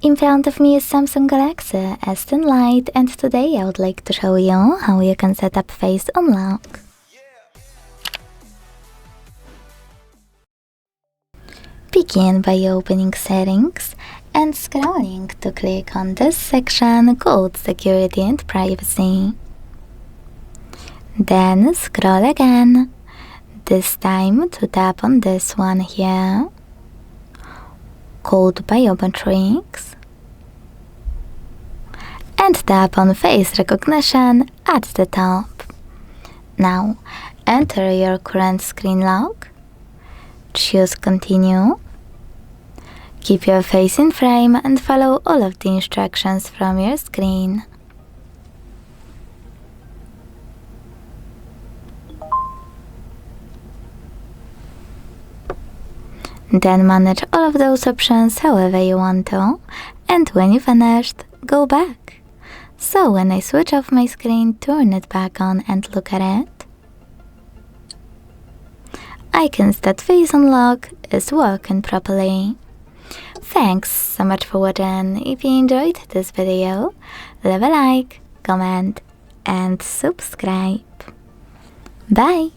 In front of me is Samsung Galaxy S10 Lite, and today I would like to show you how you can set up Face Unlock. Begin by opening Settings and scrolling to click on this section called Security and Privacy. Then scroll again, this time to tap on this one here, called Biometrics, and tap on Face Recognition at the top. Now enter your current screen lock, choose Continue, keep your face in frame and follow all of the instructions from your screen. Then manage all of those options however you want to, and when you finished, go back. So when I switch off my screen, turn it back on and look at it, I can see that Face Unlock is working properly. Thanks so much for watching. If you enjoyed this video, leave a like, comment and subscribe. Bye!